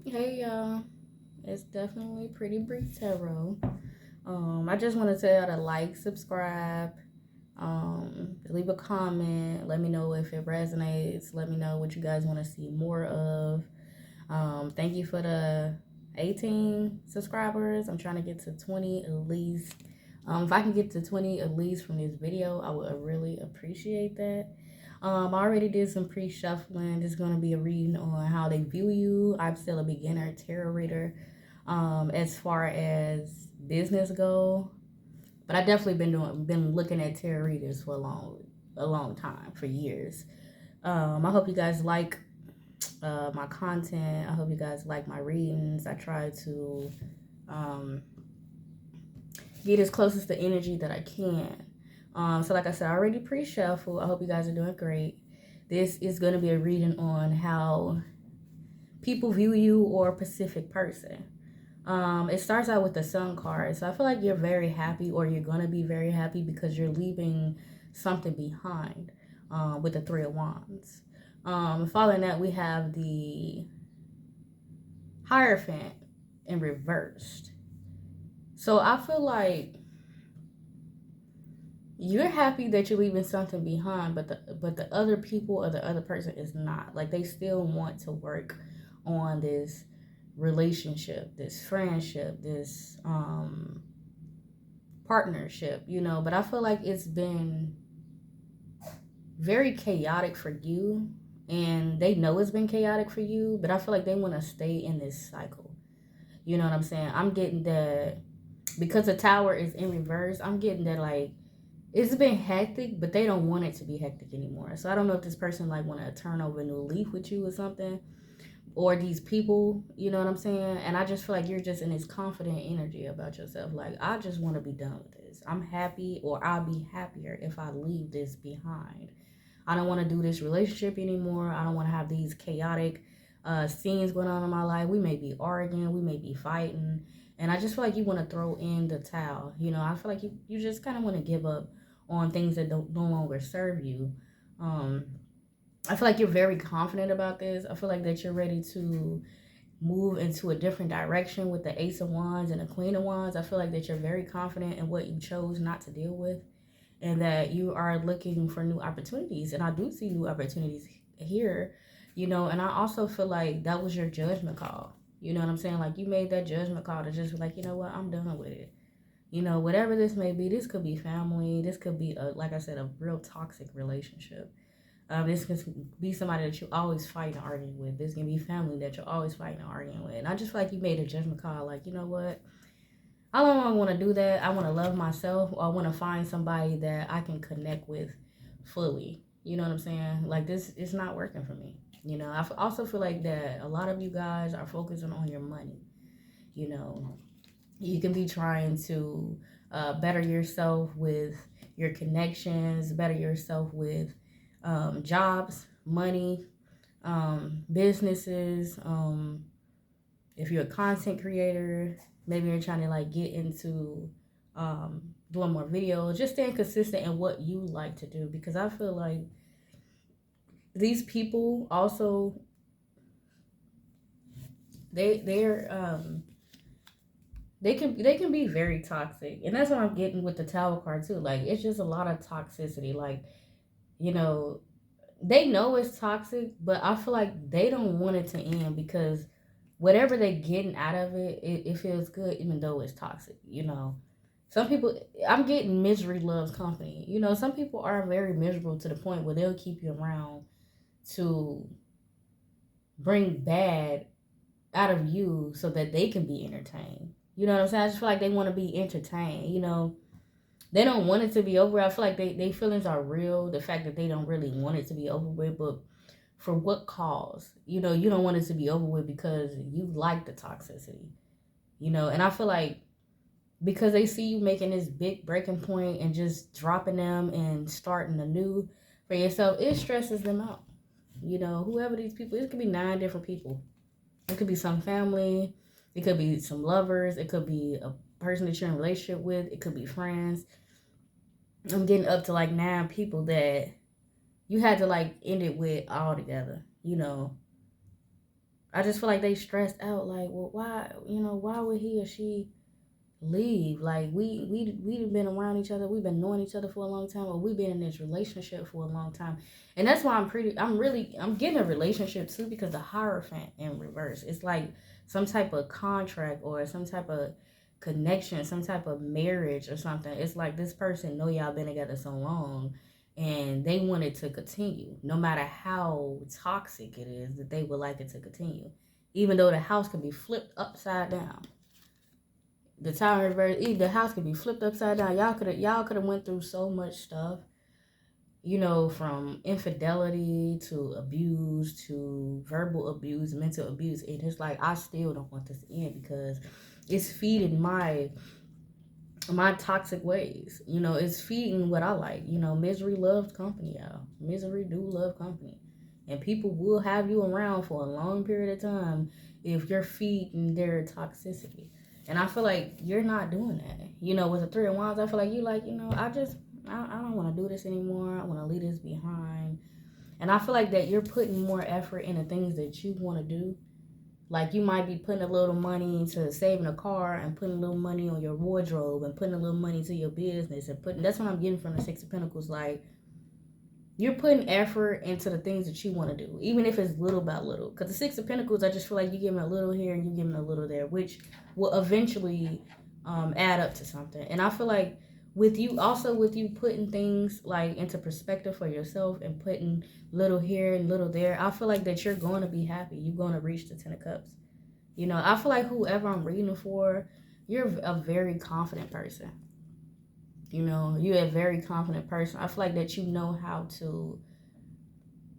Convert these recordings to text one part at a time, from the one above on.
Hey y'all, it's definitely Pretty Brief Tarot. I just want to tell y'all to like, subscribe, leave a comment. Let me know if it resonates. Let me know what you guys want to see more of. Thank you for the 18 subscribers. I'm trying to get to 20 at least. If I can get to 20 at least from this video, I would really appreciate that. I already did some pre-shuffling. This is going to be a reading on how they view you. I'm still a beginner tarot reader as far as business go, but I definitely been looking at tarot readers for a long time, for years. I hope you guys like my content. I hope you guys like my readings. I try to um, get as close as the energy that I can. So like I said, I already pre-shuffle. I hope you guys are doing great. This is going to be a reading on how people view you or a specific person. It starts out with the Sun card. So I feel like you're very happy, or you're going to be very happy because you're leaving something behind with the Three of Wands. Following that, we have the Hierophant in reversed. So I feel like you're happy that you're leaving something behind, but the other people or the other person is not. Like, they still want to work on this relationship, this friendship, this partnership, but I feel like it's been very chaotic for you, and they know it's been chaotic for you, but I feel like they want to stay in this cycle. You know what I'm saying? I'm getting that because the Tower is in reverse. I'm getting that, like, it's been hectic, but they don't want it to be hectic anymore. So I don't know if this person like want to turn over a new leaf with you or something, or these people. You know what I'm saying? And I just feel like you're just in this confident energy about yourself. Like, I just want to be done with this. I'm happy, or I'll be happier if I leave this behind. I don't want to do this relationship anymore. I don't want to have these chaotic scenes going on in my life. We may be arguing, we may be fighting, and I just feel like you want to throw in the towel. I feel like you just kind of want to give up on things that don't no longer serve you. Um, I feel like you're very confident about this. I feel like that you're ready to move into a different direction with the Ace of Wands and the Queen of Wands. I feel like that you're very confident in what you chose not to deal with, and that you are looking for new opportunities. And I do see new opportunities here, and I also feel like that was your judgment call. You know what I'm saying? Like, you made that judgment call to just be like, you know what, I'm done with it. Whatever this may be, this could be family, this could be, like I said, a real toxic relationship. This could be somebody that you always fight and arguing with. This can be family that you're always fighting and arguing with. And I just feel like you made a judgment call, like, you know what, I don't want to do that. I want to love myself, or I want to find somebody that I can connect with fully. You know what I'm saying? Like, this is not working for me. I also feel like that a lot of you guys are focusing on your money. You know, you can be trying to better yourself with your connections, better yourself with jobs, money, businesses. If you're a content creator, maybe you're trying to like get into doing more videos, just staying consistent in what you like to do. Because I feel like these people also, they're they can be very toxic, and that's what I'm getting with the Tower card too. Like, it's just a lot of toxicity. Like, you know, they know it's toxic, but I feel like they don't want it to end because whatever they're getting out of it, it feels good, even though it's toxic. Some people, I'm getting misery loves company. Some people are very miserable to the point where they'll keep you around to bring bad out of you so that they can be entertained. You know what I'm saying? I just feel like they want to be entertained. They don't want it to be over. I feel like they feelings are real. The fact that they don't really want it to be over with, but for what cause? You don't want it to be over with because you like the toxicity. And I feel like because they see you making this big breaking point and just dropping them and starting anew for yourself, it stresses them out. Whoever these people, it could be 9 different people. It could be some family, it could be some lovers, it could be a person that you're in a relationship with, it could be friends. I'm getting up to like 9 people that you had to like end it with all together. I just feel like they stressed out. Like, well, why would he or she leave? Like, we've been around each other. We've been knowing each other for a long time, or we've been in this relationship for a long time. And that's why I'm getting a relationship too, because the Hierophant in reverse. It's like some type of contract or some type of connection, some type of marriage or something. It's like this person know y'all been together so long, and they want it to continue, no matter how toxic it is, that they would like it to continue, even though the house can be flipped upside down. The tower reverse, the house could be flipped upside down. Y'all could have went through so much stuff, from infidelity to abuse to verbal abuse, mental abuse. And it's like, I still don't want this to end, because it's feeding my toxic ways. It's feeding what I like. Misery loves company, y'all. Misery do love company. And people will have you around for a long period of time if you're feeding their toxicity. And I feel like you're not doing that. With the Three of Wands, I feel like you like, I don't want to do this anymore. I want to leave this behind. And I feel like that you're putting more effort into things that you want to do. Like, you might be putting a little money into saving a car, and putting a little money on your wardrobe, and putting a little money to your business, and that's what I'm getting from the Six of Pentacles. Like, you're putting effort into the things that you want to do, even if it's little by little. Because the Six of Pentacles, I just feel like you're giving a little here and you're giving a little there, which will eventually add up to something. And I feel like with you putting things like into perspective for yourself, and putting little here and little there, I feel like that you're going to be happy. You're going to reach the Ten of Cups. I feel like whoever I'm reading for, you're a very confident person. You're a very confident person. I feel like that you know how to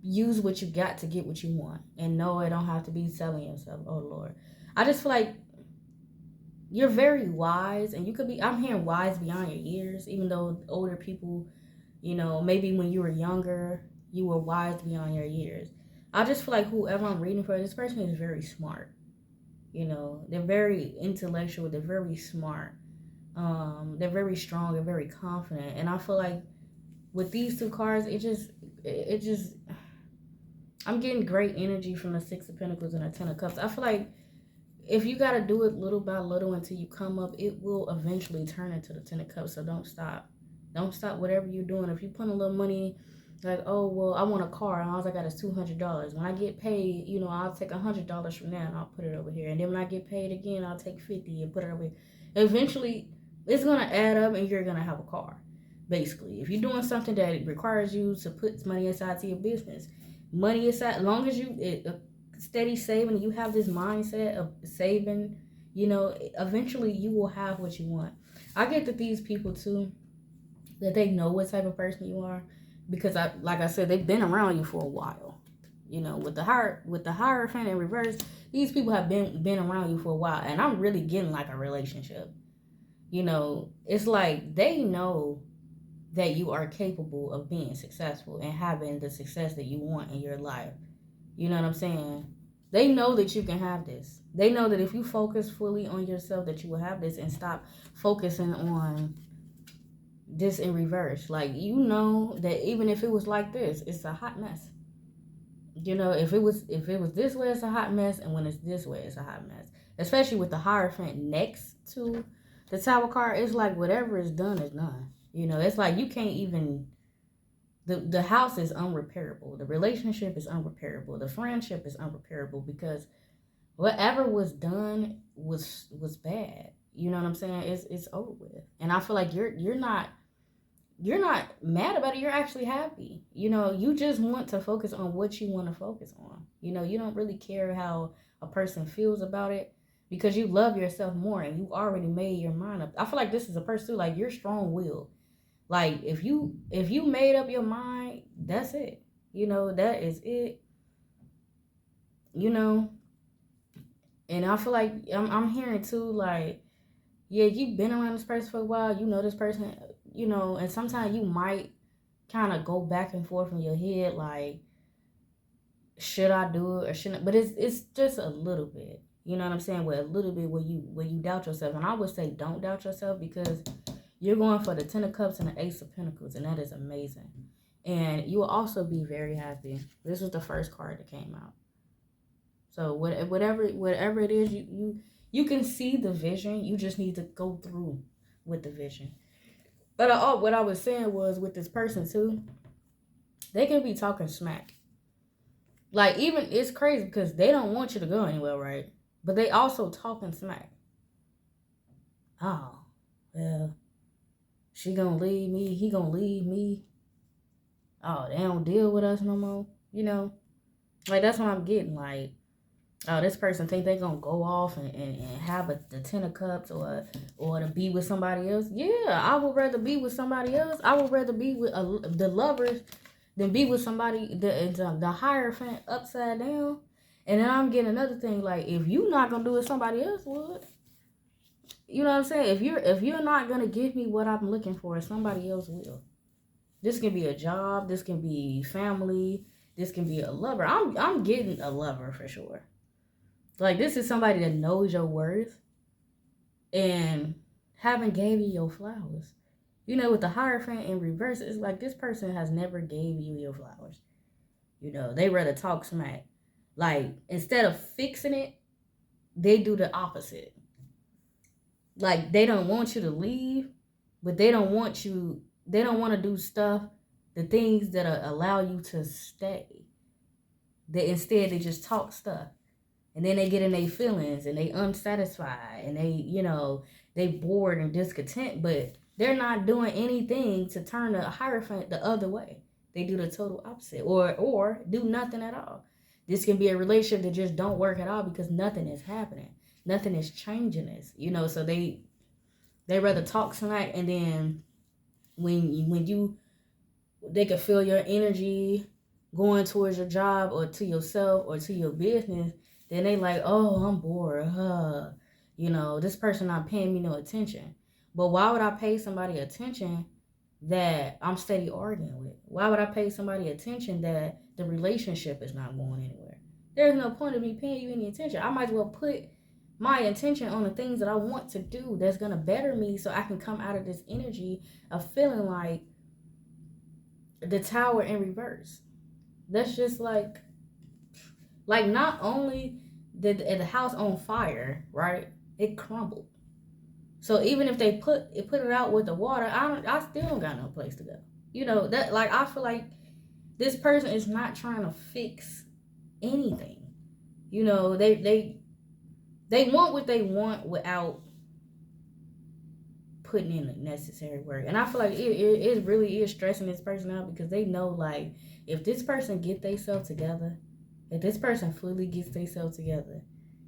use what you got to get what you want. And no, it don't have to be selling yourself. Oh, Lord. I just feel like you're very wise, and I'm hearing wise beyond your years, even though older people, maybe when you were younger, you were wise beyond your years. I just feel like whoever I'm reading for, this person is very smart. They're very intellectual. They're very smart. They're very strong. They're very confident. And I feel like with these two cards, it just, I'm getting great energy from the Six of Pentacles and the Ten of Cups. I feel like if you got to do it little by little until you come up, it will eventually turn into the Ten of Cups. So don't stop. Don't stop whatever you're doing. If you put a little money, like, oh, well, I want a car, and all I got is $200. When I get paid, I'll take $100 from that, and I'll put it over here. And then when I get paid again, I'll take $50 and put it over here. Eventually, it's going to add up, and you're going to have a car. Basically, if you're doing something that requires you to put money aside to your business, money aside, as long as you steady saving, you have this mindset of saving, eventually you will have what you want. I get that these people too, that they know what type of person you are, because like I said, they've been around you for a while. With the Hierophant in reverse, these people have been around you for a while, and I'm really getting like a relationship. It's like they know that you are capable of being successful and having the success that you want in your life. You know what I'm saying? They know that you can have this. They know that if you focus fully on yourself, that you will have this, and stop focusing on this in reverse. Like, that even if it was like this, it's a hot mess. If it was this way, it's a hot mess, and when it's this way, it's a hot mess. Especially with the Hierophant next to the Tower card, it's like whatever is done is done. It's like you can't even. The house is unrepairable. The relationship is unrepairable. The friendship is unrepairable, because whatever was done was bad. You know what I'm saying? It's over with. And I feel like you're not mad about it. You're actually happy. You just want to focus on what you want to focus on. You don't really care how a person feels about it, because you love yourself more, and you already made your mind up. I feel like this is a person too, like, you're strong-willed. Like, if you made up your mind, that's it. That is it. And I feel like I'm hearing too, like, yeah, you've been around this person for a while. This person, and sometimes you might kind of go back and forth in your head, like, should I do it or shouldn't? But it's just a little bit. You know what I'm saying? With a little bit where you doubt yourself. And I would say don't doubt yourself, because you're going for the Ten of Cups and the Ace of Pentacles, and that is amazing. And you will also be very happy. This was the first card that came out. So whatever it is, you can see the vision. You just need to go through with the vision. But what I was saying was with this person too, they can be talking smack. Like even it's crazy because they don't want you to go anywhere, right? But they also talking smack. Oh, well, she gonna leave me. He gonna leave me. Oh, they don't deal with us no more. Like that's what I'm getting. Like, oh, this person think they gonna go off and have the 10 of cups or to be with somebody else. Yeah, I would rather be with somebody else. I would rather be with the lovers than be with somebody the Hierophant upside down. And then I'm getting another thing, like if you not gonna do it, somebody else would. You know what I'm saying? If you're not gonna give me what I'm looking for, somebody else will. This can be a job, this can be family, this can be a lover. I'm getting a lover for sure. Like this is somebody that knows your worth and haven't gave you your flowers. With the Hierophant in reverse, it's like this person has never gave you your flowers. They rather talk smack. Like instead of fixing it, they do the opposite. Like they don't want you to leave, but they don't want to do stuff, the things that allow you to stay. Instead they just talk stuff. And then they get in their feelings and they unsatisfied and they bored and discontent, but they're not doing anything to turn the Hierophant the other way. They do the total opposite or do nothing at all. This can be a relationship that just don't work at all because nothing is happening. Nothing is changing this. So they rather talk smack, and then they can feel your energy going towards your job or to yourself or to your business. Then they like, oh, I'm bored. This person not paying me no attention. But why would I pay somebody attention that I'm steady arguing with? Why would I pay somebody attention that the relationship is not going anywhere? There's no point of me paying you any attention. I might as well put my attention on the things that I want to do that's going to better me so I can come out of this energy of feeling like the Tower in reverse. That's just like not only did the house on fire, right? It crumbled. So even if they put it out with the water, I still don't got no place to go. That like I feel like this person is not trying to fix anything. They want what they want without putting in the necessary work. And I feel like it really is stressing this person out because they know like if this person get themselves together, if this person fully gets themselves together,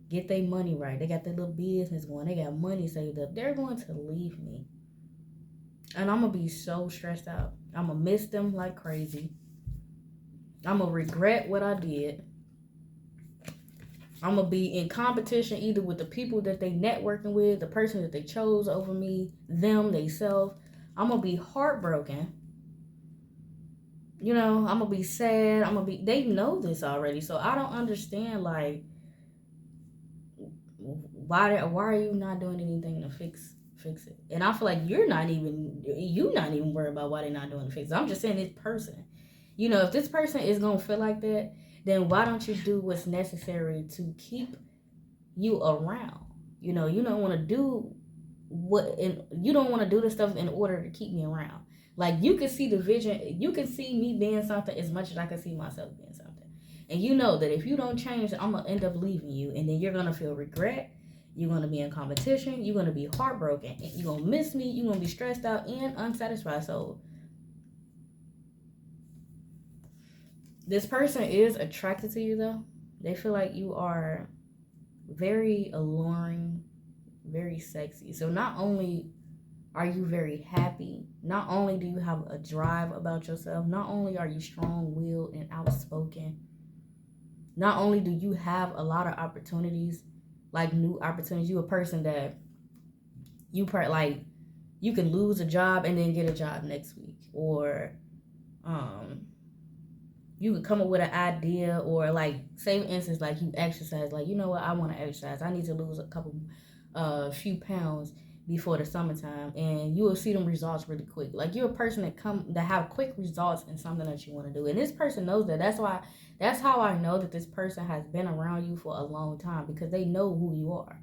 get their money right, they got their little business going, they got money saved up, they're going to leave me. And I'm going to be so stressed out. I'm going to miss them like crazy. I'm going to regret what I did. I'm going to be in competition either with the people that they networking with, the person that they chose over me, them, they self. I'm going to be heartbroken. I'm going to be sad. They know this already. So I don't understand, like, why are you not doing anything to fix it? And I feel like you're not even worried about why they're not doing the fix. I'm just saying this person. If this person is going to feel like that, then why don't you do what's necessary to keep you around? You don't want to do you don't want to do this stuff in order to keep me around. Like you can see the vision, you can see me being something as much as I can see myself being something. And you know that if you don't change, I'm going to end up leaving you, and then you're going to feel regret. You're going to be in competition. You're going to be heartbroken. You're going to miss me. You're going to be stressed out and unsatisfied. So this person is attracted to you, though. They feel like you are very alluring, very sexy. So not only are you very happy, not only do you have a drive about yourself, not only are you strong-willed and outspoken, not only do you have a lot of opportunities, like new opportunities, you a person that you can lose a job and then get a job next week, or you could come up with an idea, or like say for instance, like you exercise, like you know what, I want to exercise, I need to lose a few pounds, before the summertime, and you will see them results really quick. Like, you're a person that have quick results in something that you want to do, and this person knows that. That's how I know that this person has been around you for a long time, because they know who you are,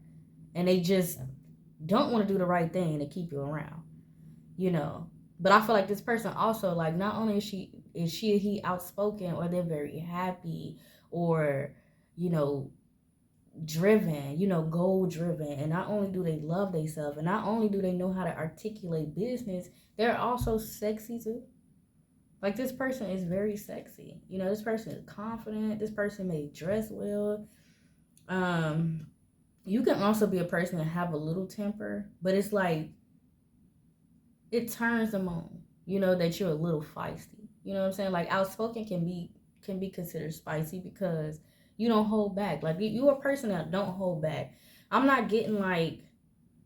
and they just don't want to do the right thing to keep you around, you know. But I feel like this person also, like, not only is she or he outspoken, or they're very happy, or, you know, driven, you know, goal driven, and not only do they love themselves, and not only do they know how to articulate business, they're also sexy too. Like, this person is very sexy, you know. This person is confident, this person may dress well. You can also be a person that have a little temper, but it's like, it turns them on, you know, that you're a little feisty, you know what I'm saying? Like, outspoken can be considered spicy, because you don't hold back. Like, you're a person that don't hold back. I'm not getting like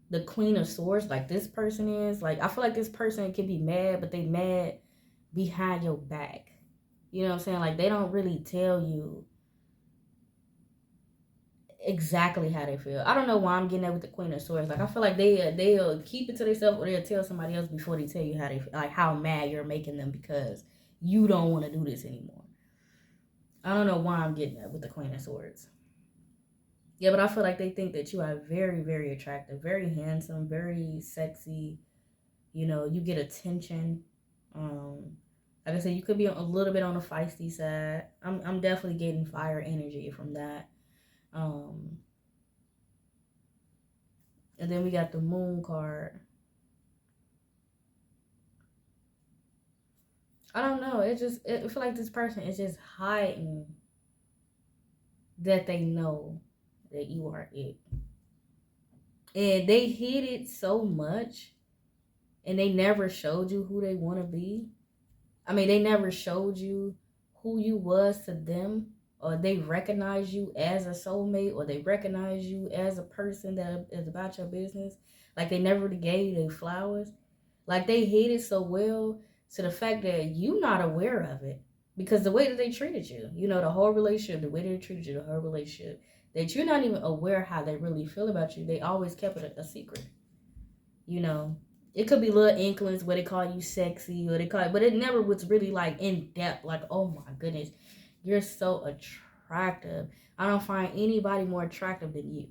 the Queen of Swords like this person is. Like, I feel like this person can be mad, but they mad behind your back. You know what I'm saying? Like, they don't really tell you exactly how they feel. I don't know why I'm getting that with the Queen of Swords. Like, I feel like they'll keep it to themselves, or they'll tell somebody else before they tell you how they feel, like how mad you're making them because you don't want to do this anymore. I don't know why I'm getting that with the Queen of Swords. Yeah, but I feel like they think that you are very, very attractive, very handsome, very sexy. You know, you get attention. Like I said, you could be a little bit on the feisty side. I'm definitely getting fire energy from that. And then we got the Moon card. I don't know. I feel like this person is just hiding that they know that you are it. And they hid it so much, and they never showed you who they want to be. I mean, they never showed you who you was to them, or they recognize you as a soulmate, or they recognize you as a person that is about your business. Like, they never gave you their flowers. Like, they hid it so well, to the fact that you not aware of it, because the way that they treated you, you know, the whole relationship, the way they treated you, the whole relationship, that you're not even aware how they really feel about you. They always kept it a secret, you know. It could be little inklings where they call you sexy, or they call it, but it never was really like in depth. Like, oh my goodness, you're so attractive. I don't find anybody more attractive than you.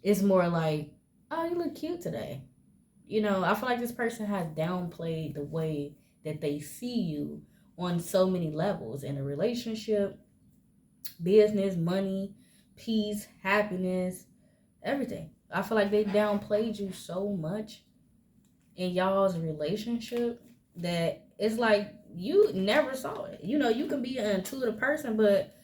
It's more like, oh, you look cute today. You know, I feel like this person has downplayed the way that they see you on so many levels, in a relationship, business, money, peace, happiness, everything. I feel like they downplayed you so much in y'all's relationship that it's like you never saw it. You know, you can be an intuitive person, but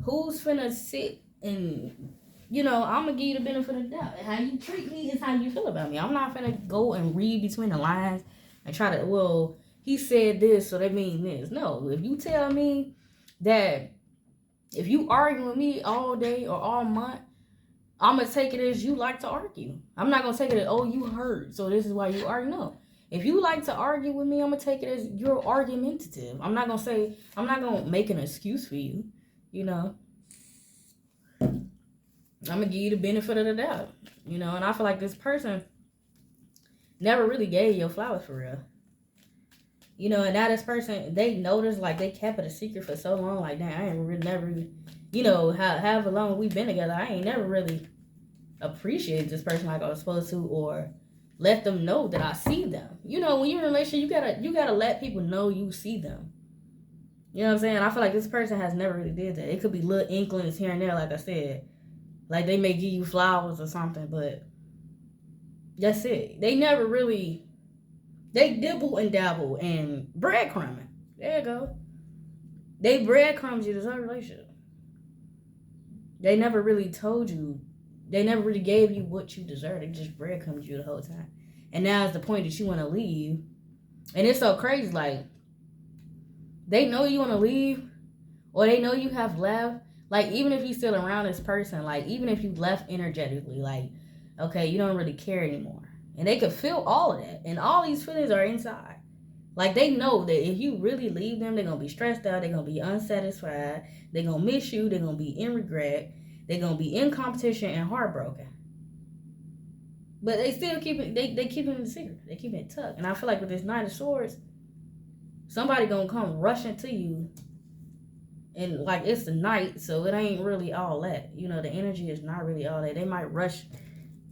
who's finna sit and, you know, I'm gonna give you the benefit of the doubt. How you treat me is how you feel about me. I'm not finna go and read between the lines and try to, well, he said this, so that means this. No, if you tell me that, if you argue with me all day or all month, I'm gonna take it as you like to argue. I'm not gonna take it as, oh, you hurt, so this is why you argue. No. If you like to argue with me, I'm gonna take it as you're argumentative. I'm not gonna make an excuse for you, you know. I'm gonna give you the benefit of the doubt, you know. And I feel like this person never really gave you flowers for real, you know. And now this person, they noticed, like, they kept it a secret for so long. Like, damn, I ain't really never, you know, however long we've been together, I ain't never really appreciated this person like I was supposed to, or let them know that I see them. You know, when you're in a relationship, you gotta let people know you see them. You know what I'm saying? I feel like this person has never really did that. It could be little inklings here and there, like I said. Like, they may give you flowers or something, but that's it. They never really, they dibble and dabble and breadcrumbing. There you go. They breadcrumbs you this whole relationship. They never really told you. They never really gave you what you deserve. They just breadcrumbed you the whole time. And now it's the point that you want to leave. And it's so crazy. Like, they know you want to leave, or they know you have left. Like, even if you're still around this person, like, even if you left energetically, like, okay, you don't really care anymore. And they could feel all of that. And all these feelings are inside. Like, they know that if you really leave them, they're going to be stressed out. They're going to be unsatisfied. They're going to miss you. They're going to be in regret. They're going to be in competition and heartbroken. But they still keep it. They keep it in the secret. They keep it tucked. And I feel like with this Nine of Swords, somebody gonna come rushing to you, and like it's the night, so it ain't really all that. You know, the energy is not really all that. They might rush,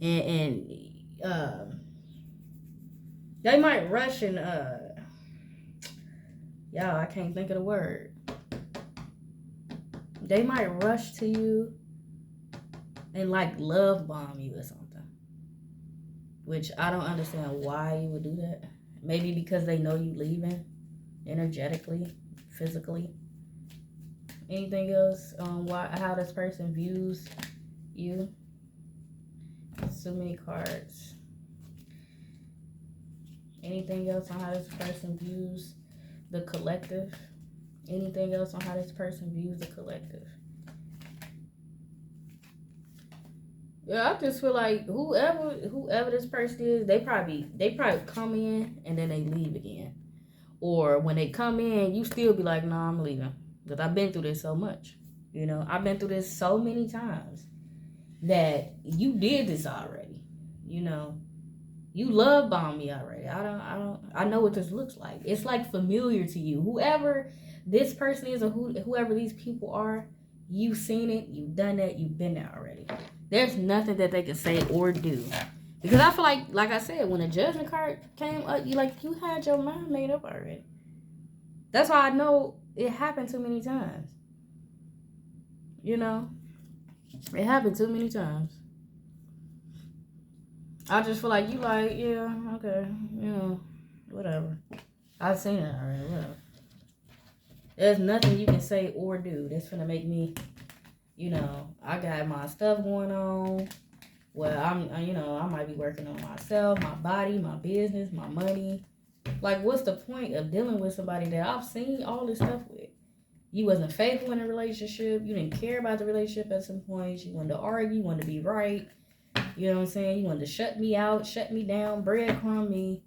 and they might rush and y'all, I can't think of the word. They might rush to you and like love bomb you or something. Which I don't understand why you would do that. Maybe because they know you leaving energetically, physically. Anything else on how this person views you? So many cards. Anything else on how this person views the collective? Anything else on how this person views the collective? Yeah, I just feel like whoever this person is, they probably come in and then they leave again. Or when they come in, you still be like, nah, I'm leaving. Because I've been through this so much. You know, I've been through this so many times that you did this already. You know, you love bomb me already. I know what this looks like. It's like familiar to you. Whoever this person is or whoever these people are, you've seen it, you've done that, you've been there already. There's nothing that they can say or do. Because I feel like I said, when the judgment card came up, you had your mind made up already. That's why I know it happened too many times. You know? It happened too many times. I just feel like you like, yeah, okay, you know, whatever. I've seen it already, whatever. There's nothing you can say or do that's gonna make me, you know, I got my stuff going on. Well, I might be working on myself, my body, my business, my money. Like, what's the point of dealing with somebody that I've seen all this stuff with? You wasn't faithful in a relationship. You didn't care about the relationship at some points. You wanted to argue. You wanted to be right. You know what I'm saying? You wanted to shut me out, shut me down, breadcrumb me.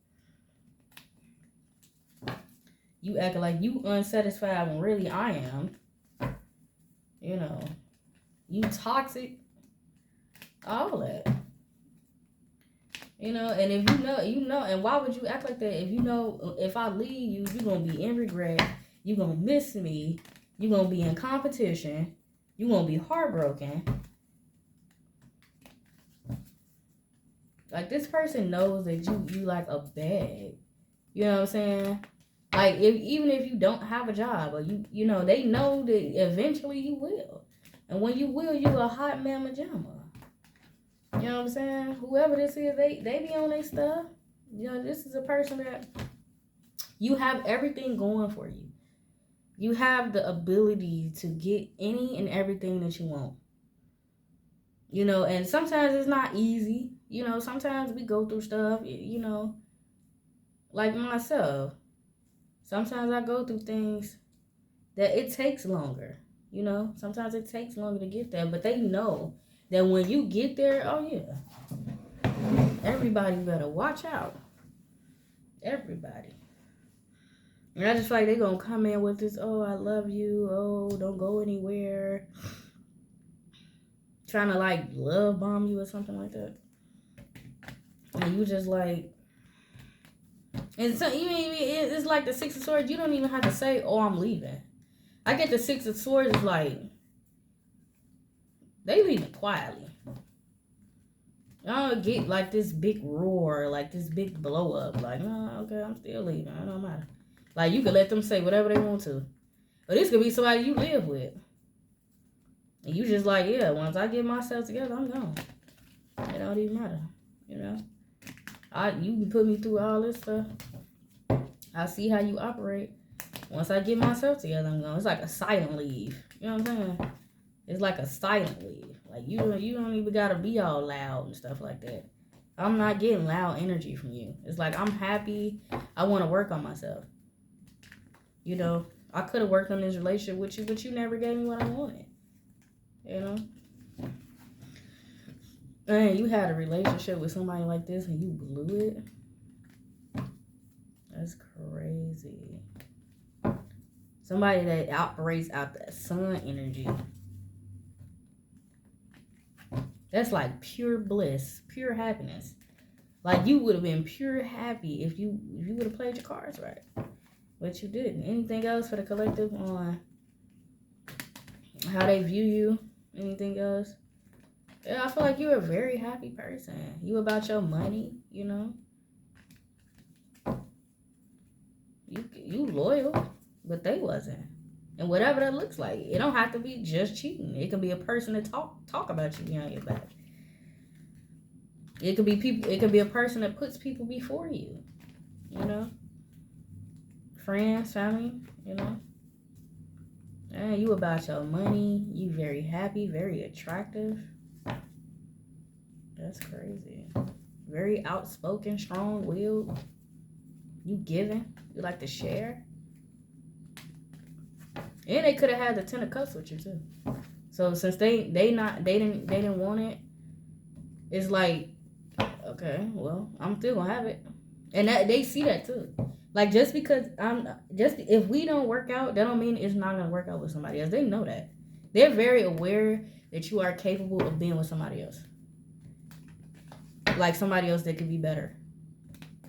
You acting like you unsatisfied when really I am. You know, you toxic. All that. You know, and if you know, and why would you act like that if you know if I leave you, you're going to be in regret, you're going to miss me, you're going to be in competition, you're going to be heartbroken. Like, this person knows that you like a bag. You know what I'm saying? Like, even if you don't have a job, or you know, they know that eventually you will. And when you will, you a hot mama jamma. You know what I'm saying? Whoever this is, they be on their stuff. You know, this is a person that you have everything going for you. You have the ability to get any and everything that you want. You know, and sometimes it's not easy. You know, sometimes we go through stuff, you know, like myself. Sometimes I go through things that it takes longer. You know, sometimes it takes longer to get there, but they know that when you get there, oh yeah, everybody better watch out. Everybody. And I just feel like they're going to come in with this, oh, I love you, oh, don't go anywhere. Trying to like love bomb you or something like that. And you just like, and so it's like the Six of Swords, you don't even have to say, oh, I'm leaving. I get the Six of Swords is like, they leaving quietly. I don't get like this big roar, like this big blow up. Like, no, okay, I'm still leaving. It don't matter. Like, you could let them say whatever they want to. But this could be somebody you live with. And you just like, yeah, once I get myself together, I'm gone. It don't even matter. You know? You can put me through all this stuff. I see how you operate. Once I get myself together, I'm gone. It's like a silent leave. You know what I'm saying? It's like a silent leave. Like, you don't even gotta be all loud and stuff like that. I'm not getting loud energy from you. It's like, I'm happy. I want to work on myself. You know, I could have worked on this relationship with you, but you never gave me what I wanted. You know? And you had a relationship with somebody like this and you blew it. That's crazy. Somebody that operates out that sun energy. That's like pure bliss, pure happiness. Like, you would have been pure happy if you would have played your cards right. But you didn't. Anything else for the collective on how they view you? Anything else? Yeah, I feel like you're a very happy person. You about your money, you know. You loyal, but they wasn't. And whatever that looks like, it don't have to be just cheating. It can be a person that talk about you behind your back. It could be people. It could be a person that puts people before you. You know, friends, family. You know, and you about your money. You very happy, very attractive. That's crazy. Very outspoken, strong-willed. You giving. You like to share. And they could have had the 10 of cups with you too. So since they didn't want it, it's like, okay, well, I'm still gonna have it. And that they see that too. Like, just because if we don't work out, that don't mean it's not gonna work out with somebody else. They know that. They're very aware that you are capable of being with somebody else. Like somebody else that could be better.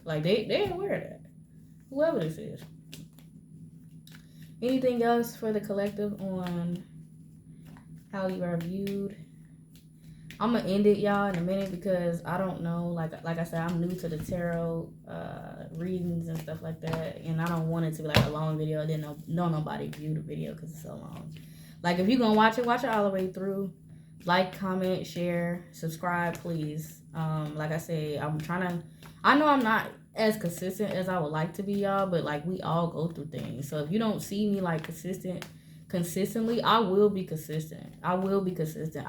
Like they're aware of that. Whoever this is. Anything else for the collective on how you are viewed? I'm gonna end it, y'all, in a minute because I don't know. Like I said, I'm new to the tarot readings and stuff like that, and I don't want it to be like a long video. And then nobody view the video because it's so long. Like, if you're gonna watch it all the way through. Like, comment, share, subscribe, please. Like I said, I know I'm not as consistent as I would like to be, y'all, but like, we all go through things. So if you don't see me like consistently, I will be consistent. I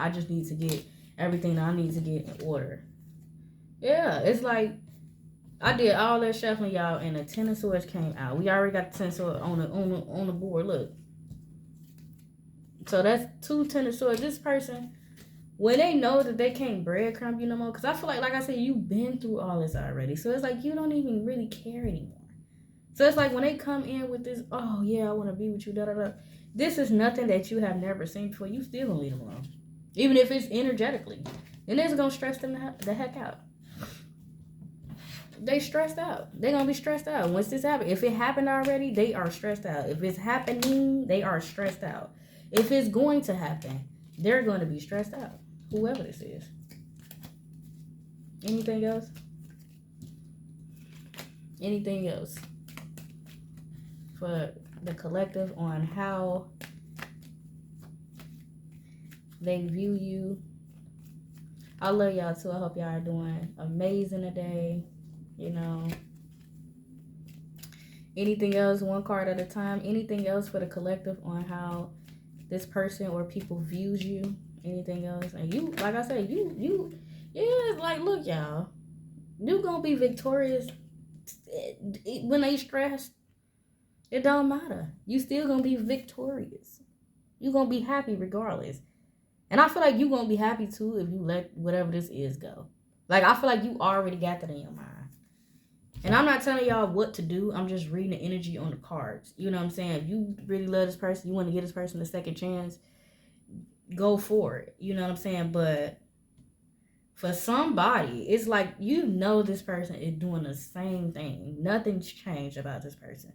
just need to get everything that I need to get in order. Yeah, it's like I did all that shuffling, y'all, and the 10 of Swords came out. We already got the 10 of Swords on the board. Look. So that's 2 10 of Swords. This person, when they know that they can't breadcrumb you no more, because I feel like I said, you've been through all this already. So it's like you don't even really care anymore. So it's like when they come in with this, oh yeah, I want to be with you, da da da. This is nothing that you have never seen before. You still gonna leave them alone, even if it's energetically. And it's gonna stress them the heck out. They stressed out. They're gonna be stressed out once this happens. If it happened already, they are stressed out. If it's happening, they are stressed out. If it's going to happen, they're going to be stressed out. Whoever this is. Anything else? Anything else for the collective on how they view you? I love y'all too. I hope y'all are doing amazing today. You know. Anything else? One card at a time. Anything else for the collective on how this person or people views you? Anything else? And you, like I said, yeah, like, look, y'all, you gonna be victorious when they stressed. It don't matter. You still gonna be victorious. You gonna be happy regardless. And I feel like you gonna be happy too if you let whatever this is go. Like, I feel like you already got that in your mind. And I'm not telling y'all what to do. I'm just reading the energy on the cards. You know what I'm saying? If you really love this person, you want to give this person a second chance, go for it. You know what I'm saying? But for somebody, it's like, you know, this person is doing the same thing. Nothing's changed about this person.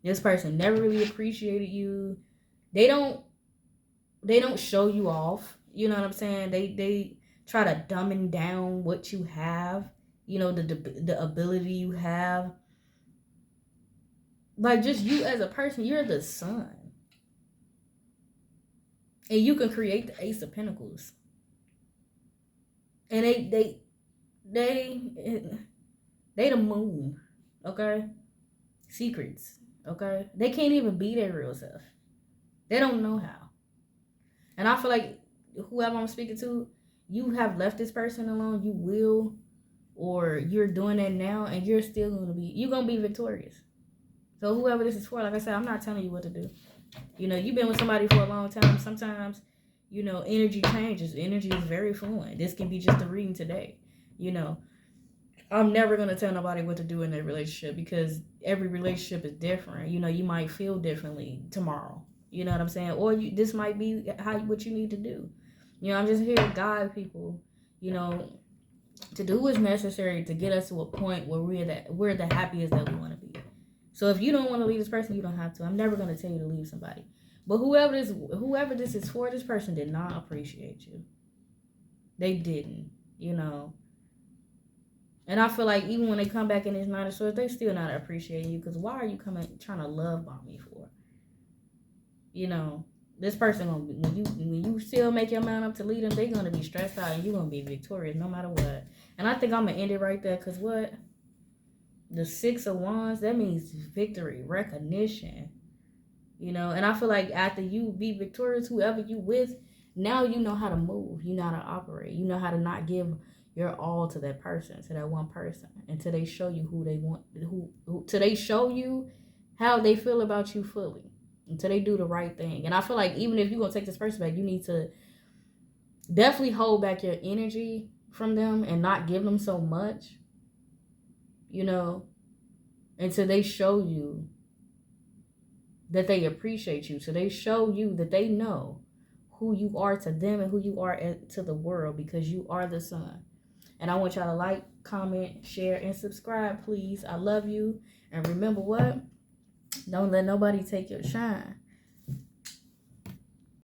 This person never really appreciated you. They don't show you off. You know what I'm saying? They try to dumb down what you have. You know, the ability you have. Like, just you as a person, you're the sun. And you can create the Ace of Pentacles. And they the moon, okay? Secrets, okay? They can't even be their real self. They don't know how. And I feel like whoever I'm speaking to, you have left this person alone. You will, or you're doing that now, and you're gonna be victorious. So whoever this is for, like I said, I'm not telling you what to do. You know, you've been with somebody for a long time. Sometimes, you know, energy changes. Energy is very fluid. This can be just a reading today. You know, I'm never going to tell nobody what to do in their relationship because every relationship is different. You know, you might feel differently tomorrow. You know what I'm saying? Or this might be what you need to do. You know, I'm just here to guide people, you know, to do what's necessary to get us to a point where we're the happiest that we want to be. So if you don't want to leave this person, you don't have to. I'm never gonna tell you to leave somebody. But whoever this is for, this person did not appreciate you. They didn't, you know. And I feel like even when they come back in this Nine of Swords, they still not appreciating you. Because why are you trying to love bomb me for? You know, this person gonna be, when you still make your mind up to lead them, they gonna be stressed out and you gonna be victorious no matter what. And I think I'm gonna end it right there. Because what? The Six of Wands, that means victory, recognition. You know, and I feel like after you be victorious, whoever you with, now you know how to move. You know how to operate. You know how to not give your all to that person, to that one person, until they show you who they want, till they show you how they feel about you fully, until they do the right thing. And I feel like even if you're gonna take this person back, you need to definitely hold back your energy from them and not give them so much, you know, until they show you that they appreciate you. So they show you that they know who you are to them and who you are to the world, because you are the sun. And I want y'all to like, comment, share, and subscribe, please. I love you. And remember what? Don't let nobody take your shine.